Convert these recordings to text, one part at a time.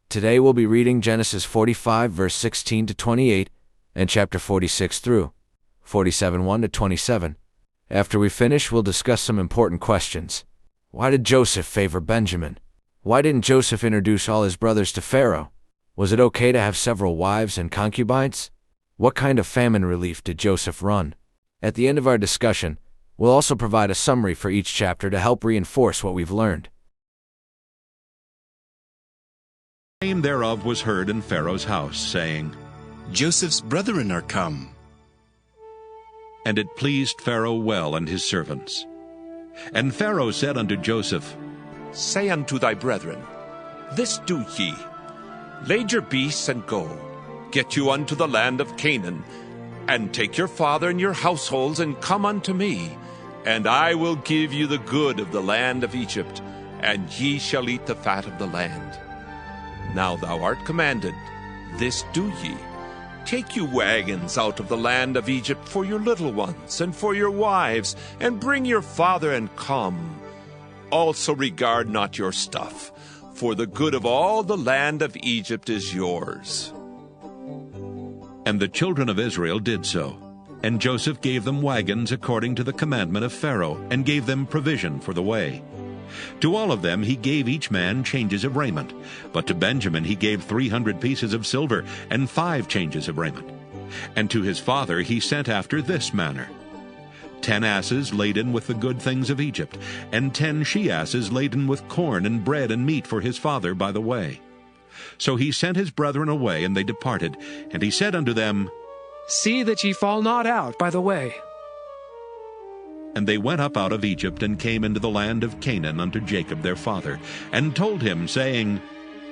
Today we'll be reading Genesis 45 verse 16 to 28 and chapter 46 through 47 1 to 27. After we finish, we'll discuss some important questions. Why did Joseph favor Benjamin? Why didn't Joseph introduce all his brothers to Pharaoh? Was it okay to have several wives and concubines? What kind of famine relief did Joseph run? At the end of our discussion, we'll also provide a summary for each chapter to help reinforce what we've learned. The name thereof was heard in Pharaoh's house, saying, Joseph's brethren are come. And it pleased Pharaoh well and his servants. And Pharaoh said unto Joseph, Say unto thy brethren, This do ye, lade your beasts and go, get you unto the land of Canaan, and take your father and your households, and come unto me, and I will give you the good of the land of Egypt, and ye shall eat the fat of the land. Now thou art commanded, this do ye. Take you wagons out of the land of Egypt for your little ones, and for your wives, and bring your father, and come. Also regard not your stuff, for the good of all the land of Egypt is yours. And the children of Israel did so. And Joseph gave them wagons according to the commandment of Pharaoh, and gave them provision for the way. To all of them he gave each man changes of raiment. But to Benjamin he gave 300 pieces of silver, and 5 changes of raiment. And to his father he sent after this manner: 10 asses laden with the good things of Egypt, and 10 she-asses laden with corn and bread and meat for his father by the way. So he sent his brethren away, and they departed. And he said unto them, See that ye fall not out by the way. And they went up out of Egypt, and came into the land of Canaan unto Jacob their father, and told him, saying,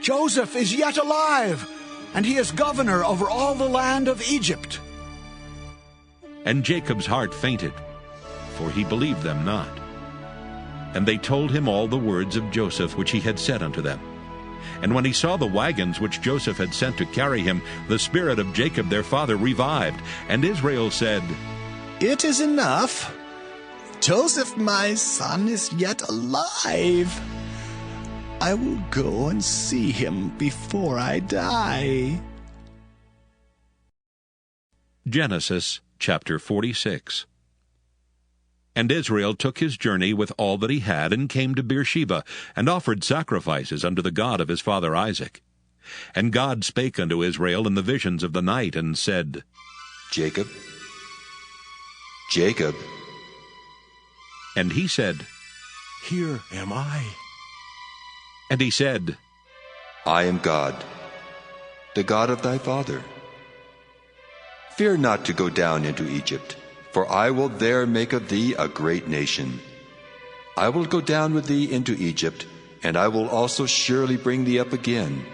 Joseph is yet alive, and he is governor over all the land of Egypt. And Jacob's heart fainted, for he believed them not. And they told him all the words of Joseph which he had said unto them. And when he saw the wagons which Joseph had sent to carry him, the spirit of Jacob their father revived. And Israel said, It is enough. Joseph my son is yet alive. I will go and see him before I die. Genesis chapter 46. And Israel took his journey with all that he had, and came to Beersheba, and offered sacrifices unto the God of his father Isaac. And God spake unto Israel in the visions of the night, and said, Jacob, Jacob. And he said, Here am I. And he said, I am God, the God of thy father. Fear not to go down into Egypt, for I will there make of thee a great nation. I will go down with thee into Egypt, and I will also surely bring thee up again.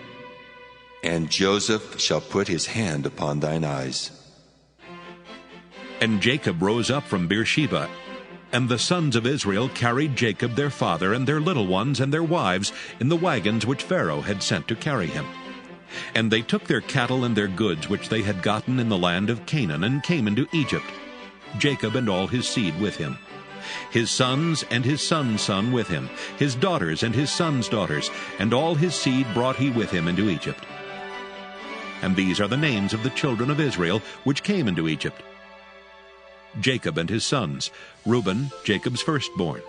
And Joseph shall put his hand upon thine eyes. And Jacob rose up from Beersheba, and the sons of Israel carried Jacob their father, and their little ones and their wives, in the wagons which Pharaoh had sent to carry him. And they took their cattle and their goods which they had gotten in the land of Canaan, and came into Egypt, Jacob and all his seed with him, his sons and his son's son with him, his daughters and his son's daughters, and all his seed brought he with him into Egypt. And these are the names of the children of Israel which came into Egypt: Jacob and his sons, Reuben, Jacob's firstborn,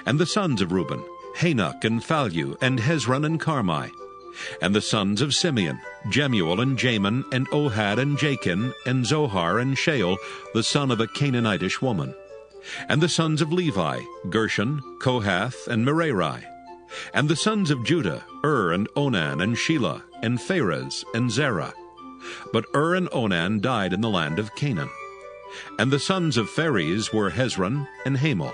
and the sons of Reuben, Hanok and Phallu, and Hezron and Carmi, and the sons of Simeon, Jemuel and Jamin, and Ohad and Jachin, and Zohar and Shael, the son of a Canaanitish woman, and the sons of Levi, Gershon, Kohath, and Merari, and the sons of Judah, and Onan, and Shelah, and Pharez, and Zerah. But and Onan died in the land of Canaan. And the sons of Pharez were Hezron and Hamel.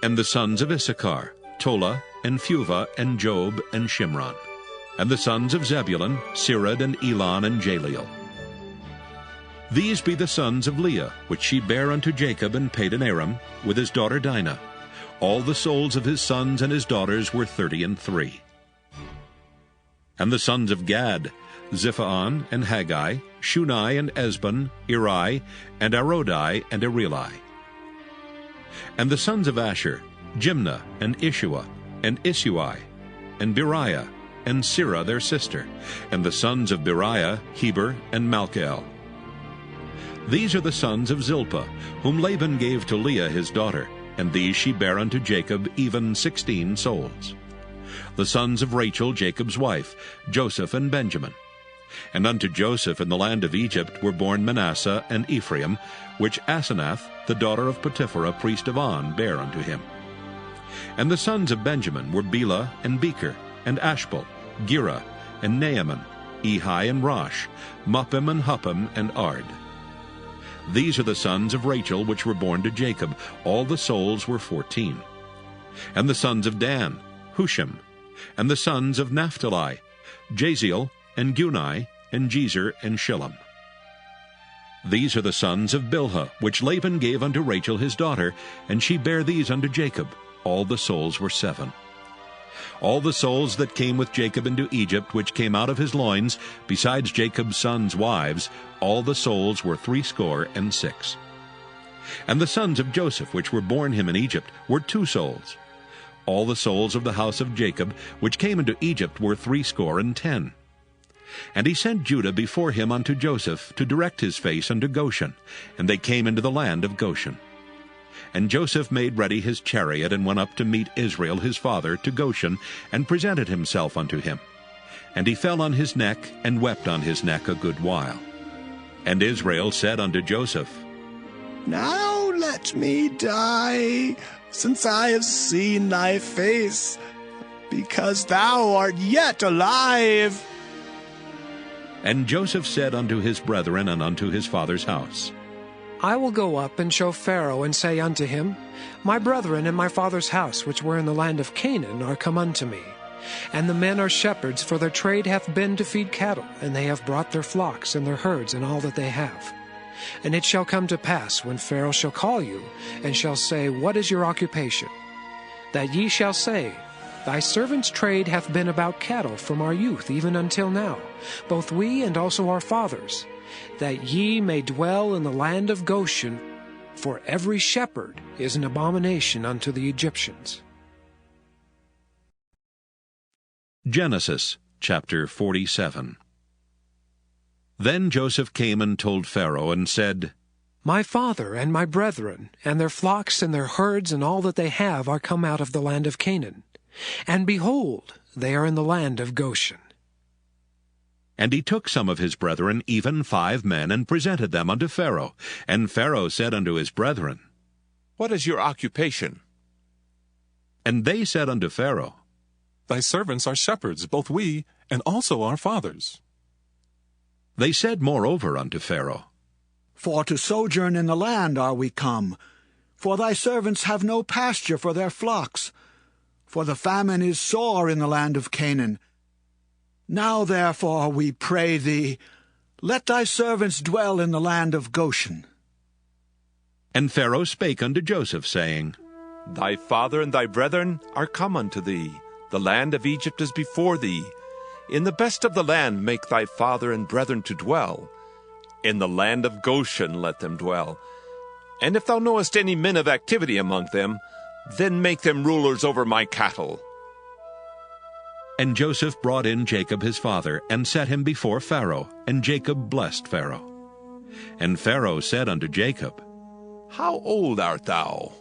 And the sons of Issachar, Tola, and Phuvah, and Job, and Shimron. And the sons of Zebulun, Sirad, and Elon, and Jaleel. These be the sons of Leah, which she bare unto Jacob in Padan Aram, with his daughter Dinah. All the souls of his sons and his daughters were 33. And the sons of Gad, Ziphaon, and Haggai, Shunai, and Esbon, Eri, and Arodai, and Areli. And the sons of Asher, Jimnah, and Ishua, and Isui, and Beriah, and Sirah their sister, and the sons of Beriah, Heber, and Malchiel. These are the sons of Zilpah, whom Laban gave to Leah his daughter, and these she bare unto Jacob, even 16 souls. The sons of Rachel, Jacob's wife, Joseph and Benjamin. And unto Joseph in the land of Egypt were born Manasseh and Ephraim, which Asenath, the daughter of Potipherah, priest of On, bare unto him. And the sons of Benjamin were Bela and Becher, and Ashbel, Gera, and Naaman, Ehi and Rosh, Muppim and Huppim, and Ard. These are the sons of Rachel which were born to Jacob. All the souls were 14. And the sons of Dan, Hushim. And the sons of Naphtali, Jaziel, and Guni, and Jezer, and Shillem. These are the sons of Bilhah, which Laban gave unto Rachel his daughter, and she bare these unto Jacob. All the souls were 7. All the souls that came with Jacob into Egypt, which came out of his loins, besides Jacob's sons' wives, all the souls were 66. And the sons of Joseph, which were born him in Egypt, were 2 souls. All the souls of the house of Jacob, which came into Egypt, were 70. And he sent Judah before him unto Joseph, to direct his face unto Goshen, and they came into the land of Goshen. And Joseph made ready his chariot, and went up to meet Israel his father to Goshen, and presented himself unto him. And he fell on his neck, and wept on his neck a good while. And Israel said unto Joseph, Now let me die, since I have seen thy face, because thou art yet alive. And Joseph said unto his brethren and unto his father's house, I will go up and show Pharaoh, and say unto him, My brethren and my father's house, which were in the land of Canaan, are come unto me. And the men are shepherds, for their trade hath been to feed cattle, and they have brought their flocks and their herds and all that they have. And it shall come to pass, when Pharaoh shall call you, and shall say, What is your occupation? That ye shall say, Thy servant's trade hath been about cattle from our youth even until now, both we and also our fathers, that ye may dwell in the land of Goshen, for every shepherd is an abomination unto the Egyptians. Genesis chapter 47. Then Joseph came and told Pharaoh, and said, My father and my brethren, and their flocks and their herds and all that they have are come out of the land of Canaan. And behold, they are in the land of Goshen. And he took some of his brethren, even 5 men, and presented them unto Pharaoh. And Pharaoh said unto his brethren, What is your occupation? And they said unto Pharaoh, Thy servants are shepherds, both we, and also our fathers. They said moreover unto Pharaoh, For to sojourn in the land are we come, for thy servants have no pasture for their flocks, for the famine is sore in the land of Canaan. Now therefore, we pray thee, let thy servants dwell in the land of Goshen. And Pharaoh spake unto Joseph, saying, Thy father and thy brethren are come unto thee. The land of Egypt is before thee. In the best of the land make thy father and brethren to dwell. In the land of Goshen let them dwell. And if thou knowest any men of activity among them, then make them rulers over my cattle. And Joseph brought in Jacob his father, and set him before Pharaoh, and Jacob blessed Pharaoh. And Pharaoh said unto Jacob, How old art thou?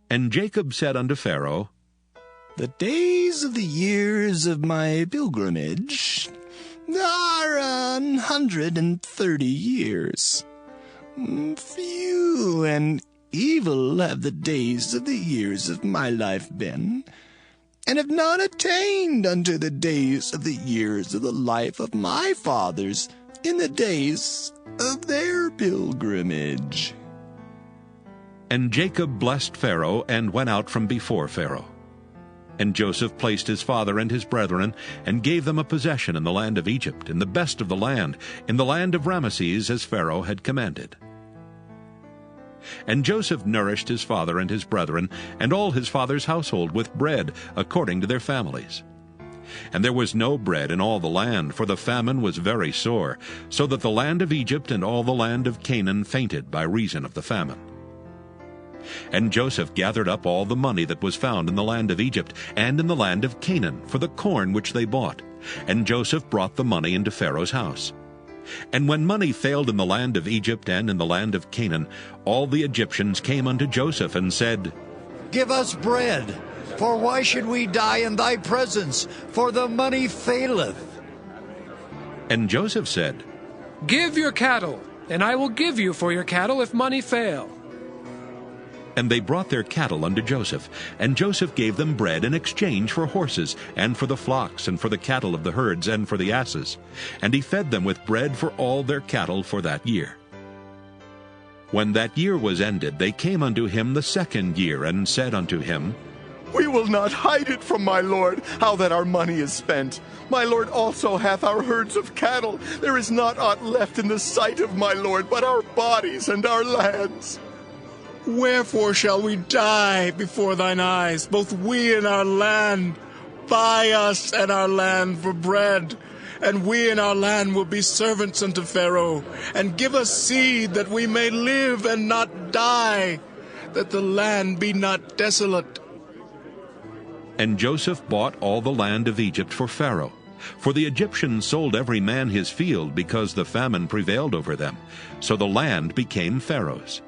And Jacob said unto Pharaoh, The days of the years of my pilgrimage are 130 years. Few and evil have the days of the years of my life been, and have not attained unto the days of the years of the life of my fathers in the days of their pilgrimage. And Jacob blessed Pharaoh, and went out from before Pharaoh. And Joseph placed his father and his brethren, and gave them a possession in the land of Egypt, in the best of the land, in the land of Ramesses, as Pharaoh had commanded. And Joseph nourished his father and his brethren, and all his father's household, with bread, according to their families. And there was no bread in all the land, for the famine was very sore, so that the land of Egypt and all the land of Canaan fainted by reason of the famine. And Joseph gathered up all the money that was found in the land of Egypt and in the land of Canaan for the corn which they bought. And Joseph brought the money into Pharaoh's house. And when money failed in the land of Egypt and in the land of Canaan, all the Egyptians came unto Joseph and said, Give us bread, for why should we die in thy presence? For the money faileth. And Joseph said, Give your cattle, and I will give you for your cattle if money fail. And they brought their cattle unto Joseph, and Joseph gave them bread in exchange for horses, and for the flocks, and for the cattle of the herds, and for the asses. And he fed them with bread for all their cattle for that year. When that year was ended, they came unto him the second year, and said unto him, We will not hide it from my lord, how that our money is spent. My lord also hath our herds of cattle. There is not aught left in the sight of my lord, but our bodies and our lands. Wherefore shall we die before thine eyes, both we and our land? Buy us and our land for bread, and we and our land will be servants unto Pharaoh. And give us seed, that we may live and not die, that the land be not desolate. And Joseph bought all the land of Egypt for Pharaoh. For the Egyptians sold every man his field, because the famine prevailed over them. So the land became Pharaoh's.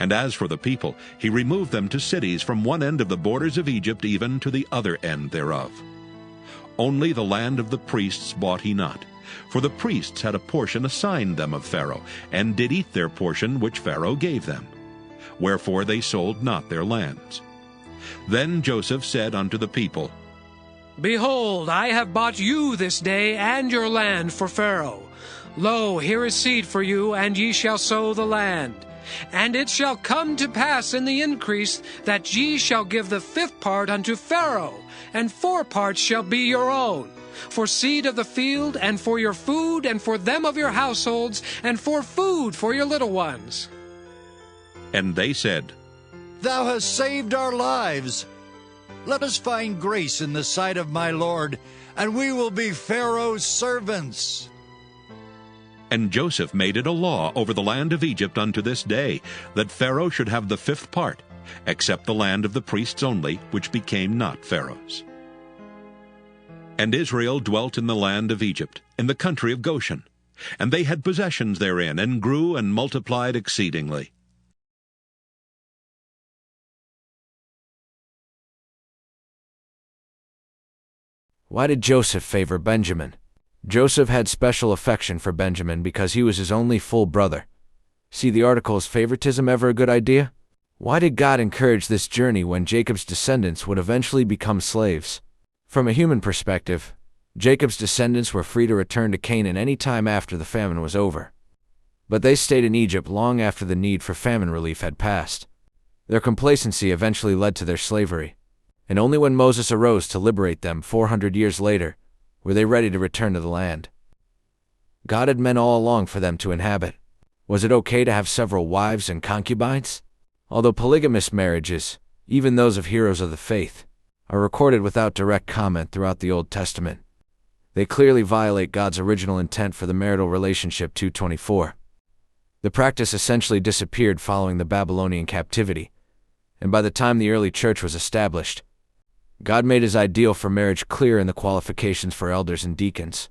And as for the people, he removed them to cities from one end of the borders of Egypt even to the other end thereof. Only the land of the priests bought he not, for the priests had a portion assigned them of Pharaoh, and did eat their portion which Pharaoh gave them. Wherefore they sold not their lands. Then Joseph said unto the people, Behold, I have bought you this day and your land for Pharaoh. Lo, here is seed for you, and ye shall sow the land. And it shall come to pass in the increase that ye shall give the fifth part unto Pharaoh, and 4 parts shall be your own, for seed of the field, and for your food, and for them of your households, and for food for your little ones. And they said, Thou hast saved our lives. Let us find grace in the sight of my lord, and we will be Pharaoh's servants. And Joseph made it a law over the land of Egypt unto this day, that Pharaoh should have the 5th part, except the land of the priests only, which became not Pharaoh's. And Israel dwelt in the land of Egypt, in the country of Goshen. And they had possessions therein, and grew and multiplied exceedingly. Why did Joseph favor Benjamin? Joseph had special affection for Benjamin because he was his only full brother. See the article, Is favoritism ever a good idea? Why did God encourage this journey when Jacob's descendants would eventually become slaves? From a human perspective, Jacob's descendants were free to return to Canaan any time after the famine was over. But they stayed in Egypt long after the need for famine relief had passed. Their complacency eventually led to their slavery. And only when Moses arose to liberate them 400 years later were they ready to return to the land God had meant all along for them to inhabit. Was it okay to have several wives and concubines? Although polygamous marriages, even those of heroes of the faith, are recorded without direct comment throughout the Old Testament, they clearly violate God's original intent for the marital relationship. 2:24. The practice essentially disappeared following the Babylonian captivity, and by the time the early church was established, God made his ideal for marriage clear in the qualifications for elders and deacons.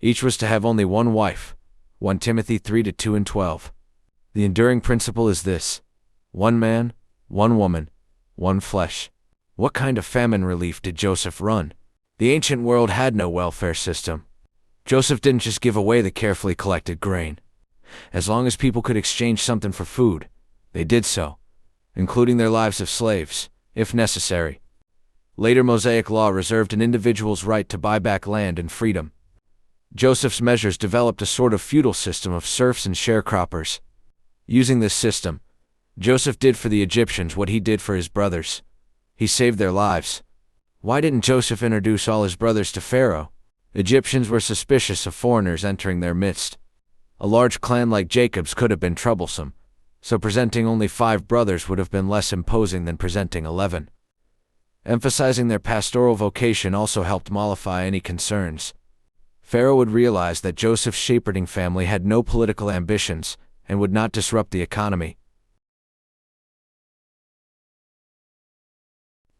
Each was to have only one wife, 1 Timothy 3:2 and 12. The enduring principle is this: one man, one woman, one flesh. What kind of famine relief did Joseph run? The ancient world had no welfare system. Joseph didn't just give away the carefully collected grain. As long as people could exchange something for food, they did so, including their lives of slaves, if necessary. Later Mosaic law reserved an individual's right to buy back land and freedom. Joseph's measures developed a sort of feudal system of serfs and sharecroppers. Using this system, Joseph did for the Egyptians what he did for his brothers. He saved their lives. Why didn't Joseph introduce all his brothers to Pharaoh? Egyptians were suspicious of foreigners entering their midst. A large clan like Jacob's could have been troublesome, so presenting only 5 brothers would have been less imposing than presenting 11. Emphasizing their pastoral vocation also helped mollify any concerns. Pharaoh would realize that Joseph's shepherding family had no political ambitions and would not disrupt the economy.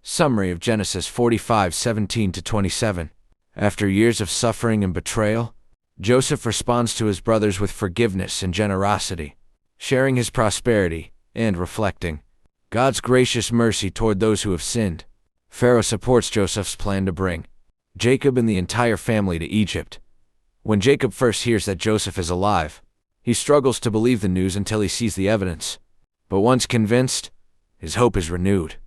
Summary of Genesis 45:17-27. After years of suffering and betrayal, Joseph responds to his brothers with forgiveness and generosity, sharing his prosperity and reflecting God's gracious mercy toward those who have sinned. Pharaoh supports Joseph's plan to bring Jacob and the entire family to Egypt. When Jacob first hears that Joseph is alive, he struggles to believe the news until he sees the evidence. But once convinced, his hope is renewed.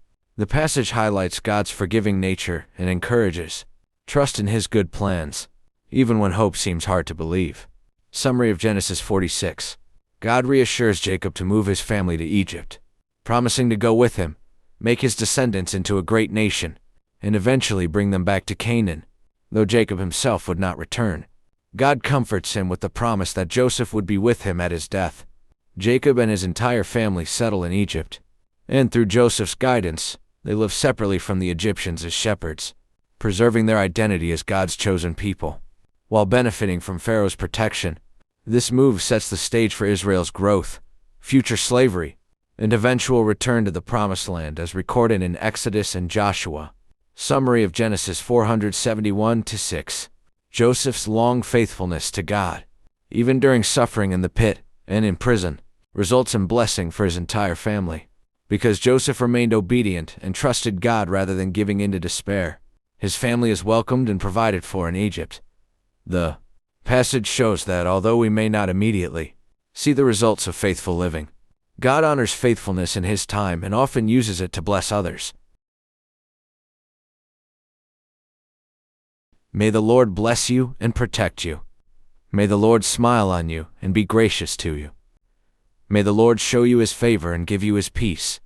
The passage highlights God's forgiving nature and encourages trust in His good plans, even when hope seems hard to believe. Summary of Genesis 46. God reassures Jacob to move his family to Egypt, promising to go with him, make his descendants into a great nation, and eventually bring them back to Canaan, though Jacob himself would not return. God comforts him with the promise that Joseph would be with him at his death. Jacob and his entire family settle in Egypt, and through Joseph's guidance, they live separately from the Egyptians as shepherds, preserving their identity as God's chosen people. While benefiting from Pharaoh's protection, this move sets the stage for Israel's growth, future slavery, and eventual return to the Promised Land as recorded in Exodus and Joshua. Summary of Genesis 471-6. Joseph's long faithfulness to God, even during suffering in the pit and in prison, results in blessing for his entire family. Because Joseph remained obedient and trusted God rather than giving in to despair, his family is welcomed and provided for in Egypt. The passage shows that although we may not immediately see the results of faithful living, God honors faithfulness in His time and often uses it to bless others. May the Lord bless you and protect you. May the Lord smile on you and be gracious to you. May the Lord show you His favor and give you His peace.